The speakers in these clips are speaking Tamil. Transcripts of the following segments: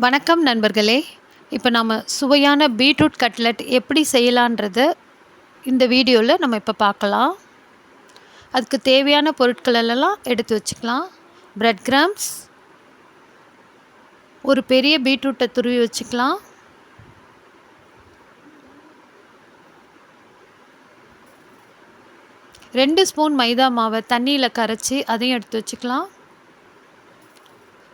வணக்கம் நண்பர்களே. இப்போ நம்ம சுவையான பீட்ரூட் கட்லெட் எப்படி செய்யலான்றத இந்த வீடியோவில் நம்ம இப்போ பார்க்கலாம். அதுக்கு தேவையான பொருட்கள் எல்லாம் எடுத்து வச்சுக்கலாம். பிரெட் கிராம்ஸ், ஒரு பெரிய பீட்ரூட்டை துருவி வச்சுக்கலாம். ரெண்டு ஸ்பூன் மைதா மாவை தண்ணியில் கரைச்சி அதையும் எடுத்து வச்சுக்கலாம்.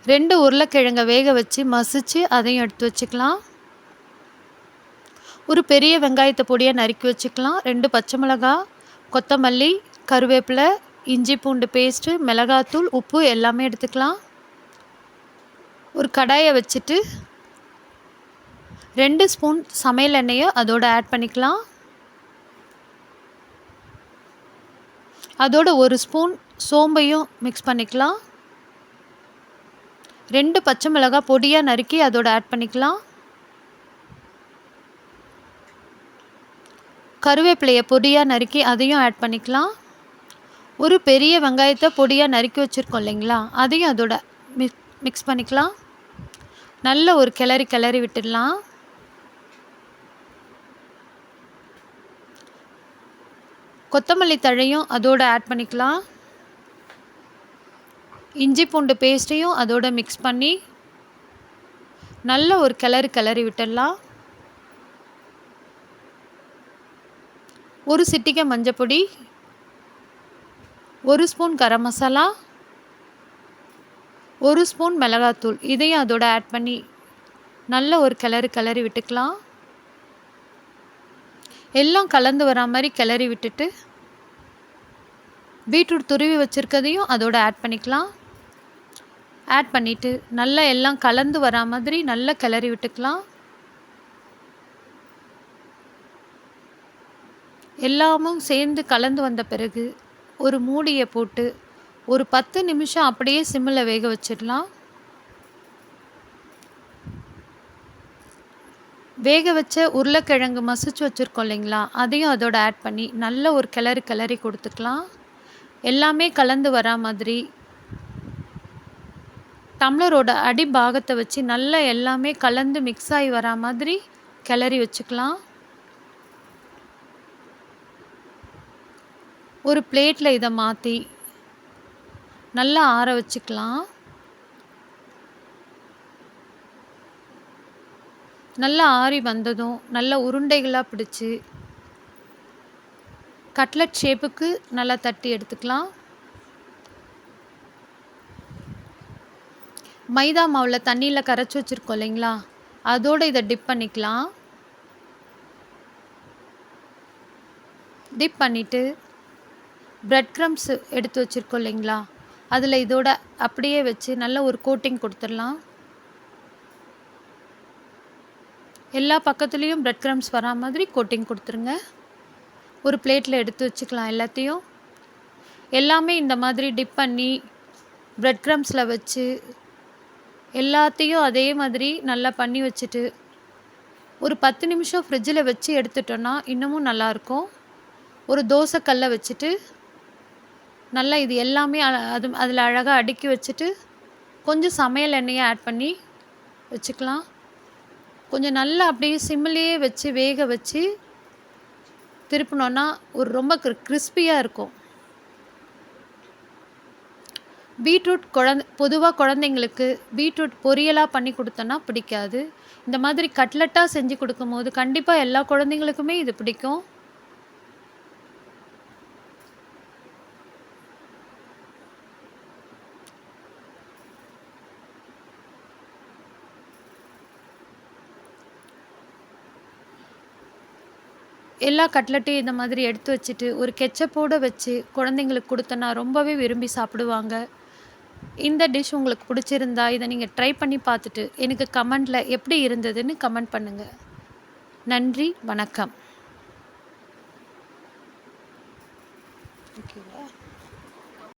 2 உருளைக்கிழங்கை வேக வச்சு மசிச்சு அதையும் எடுத்து வச்சுக்கலாம். ஒரு பெரிய வெங்காயத்தை பொடியாக நறுக்கி வச்சுக்கலாம். 2 பச்சை மிளகாய், கொத்தமல்லி, கருவேப்பிலை, இஞ்சி பூண்டு பேஸ்ட்டு, மிளகாத்தூள், உப்பு எல்லாமே எடுத்துக்கலாம். ஒரு கடாயை வச்சுட்டு 2 ஸ்பூன் சமையல் எண்ணெயை அதோடு ஆட் பண்ணிக்கலாம். அதோட 1 ஸ்பூன் சோம்பையும் மிக்ஸ் பண்ணிக்கலாம். 2 பச்சை மிளகாய் பொடியாக நறுக்கி அதோட ஆட் பண்ணிக்கலாம். கருவேப்பிலையை பொடியாக நறுக்கி அதையும் ஆட் பண்ணிக்கலாம். ஒரு பெரிய வெங்காயத்தை பொடியாக நறுக்கி வச்சுருக்கோம் இல்லைங்களா, அதையும் அதோட மிக்ஸ் பண்ணிக்கலாம். நல்ல ஒரு கிளறி விட்டுடலாம். கொத்தமல்லி தழையும் அதோடு ஆட் பண்ணிக்கலாம். இஞ்சி பூண்டு பேஸ்ட்டையும் அதோடு மிக்ஸ் பண்ணி நல்ல ஒரு கிளறி விட்டுடலாம். ஒரு சிட்டிகை மஞ்சப்பொடி, 1 ஸ்பூன் கரம் மசாலா, 1 ஸ்பூன் மிளகாத்தூள் இதையும் அதோட ஆட் பண்ணி நல்ல ஒரு கிளறி விட்டுக்கலாம். எல்லாம் கலந்து வரா மாதிரி கிளறி விட்டுட்டு பீட்ரூட் துருவி வச்சுருக்கதையும் அதோட ஆட் பண்ணிக்கலாம். ஆட் பண்ணிவிட்டு நல்லா எல்லாம் கலந்து வரா மாதிரி நல்லா கிளறி விட்டுக்கலாம். எல்லாமும் சேர்ந்து கலந்து வந்த பிறகு ஒரு மூடியை போட்டு ஒரு 10 நிமிஷம் அப்படியே சிம்மில் வேக வச்சிடலாம். வேக வச்ச உருளைக்கிழங்கு மசிச்சு வச்சுருக்கோம் இல்லைங்களா, அதையும் அதோட ஆட் பண்ணி நல்ல ஒரு கிளறி கொடுத்துக்கலாம். எல்லாமே கலந்து வரா மாதிரி டம்ளரோட அடி பாகத்தை வச்சு நல்லா எல்லாமே கலந்து மிக்ஸ் ஆகி வரா மாதிரி கிளறி வச்சுக்கலாம். ஒரு பிளேட்டில் இதை மாற்றி நல்லா ஆற வச்சுக்கலாம். நல்லா ஆறி வந்ததும் நல்ல உருண்டைகளாக பிடிச்சி கட்லெட் ஷேப்புக்கு நல்லா தட்டி எடுத்துக்கலாம். மைதா மாவில் தண்ணியில் கரைச்சி வச்சுருக்கோம் இல்லைங்களா, அதோடு இதை டிப் பண்ணிக்கலாம். டிப் பண்ணிவிட்டு பிரெட் க்ரம்ஸ் எடுத்து வச்சுருக்கோம் இல்லைங்களா, அதில் இதோட அப்படியே வச்சு நல்ல ஒரு கோட்டிங் கொடுத்துடலாம். எல்லா பக்கத்துலேயும் பிரெட் க்ரம்ஸ் வரா மாதிரி கோட்டிங் கொடுத்துருங்க. ஒரு பிளேட்டில் எடுத்து வச்சுக்கலாம். எல்லாமே இந்த மாதிரி டிப் பண்ணி பிரெட் க்ரம்ஸில் வச்சு எல்லாத்தையும் அதே மாதிரி நல்லா பண்ணி வச்சுட்டு ஒரு 10 நிமிஷம் ஃப்ரிட்ஜில் வச்சு எடுத்துட்டோன்னா இன்னமும் நல்லாயிருக்கும். ஒரு தோசைக்கல்லை வச்சுட்டு நல்லா இது எல்லாமே அதில் அழகாக அடுக்கி வச்சுட்டு கொஞ்சம் சமையல் எண்ணெயை ஆட் பண்ணி வச்சுக்கலாம். கொஞ்சம் நல்லா அப்படியே சிம்மிலேயே வச்சு வேக வச்சு திருப்பினோன்னா ஒரு ரொம்ப கிறிஸ்பியாக இருக்கும். பீட்ரூட் பொதுவாக குழந்தைங்களுக்கு பீட்ரூட் பொரியலாக பண்ணி கொடுத்தோன்னா பிடிக்காது. இந்த மாதிரி கட்லெட்டாக செஞ்சு கொடுக்கும்போது கண்டிப்பாக எல்லா குழந்தைங்களுக்குமே இது பிடிக்கும். எல்லா கட்லெட்டையும் இந்த மாதிரி எடுத்து வச்சுட்டு ஒரு கெச்சப்போடு வச்சு குழந்தைங்களுக்கு கொடுத்தோன்னா ரொம்பவே விரும்பி சாப்பிடுவாங்க. இந்த டிஷ் உங்களுக்கு பிடிச்சிருந்தா இதை நீங்கள் ட்ரை பண்ணி பார்த்துட்டு எனக்கு கமெண்டில் எப்படி இருந்ததுன்னு கமெண்ட் பண்ணுங்கள். நன்றி, வணக்கம்.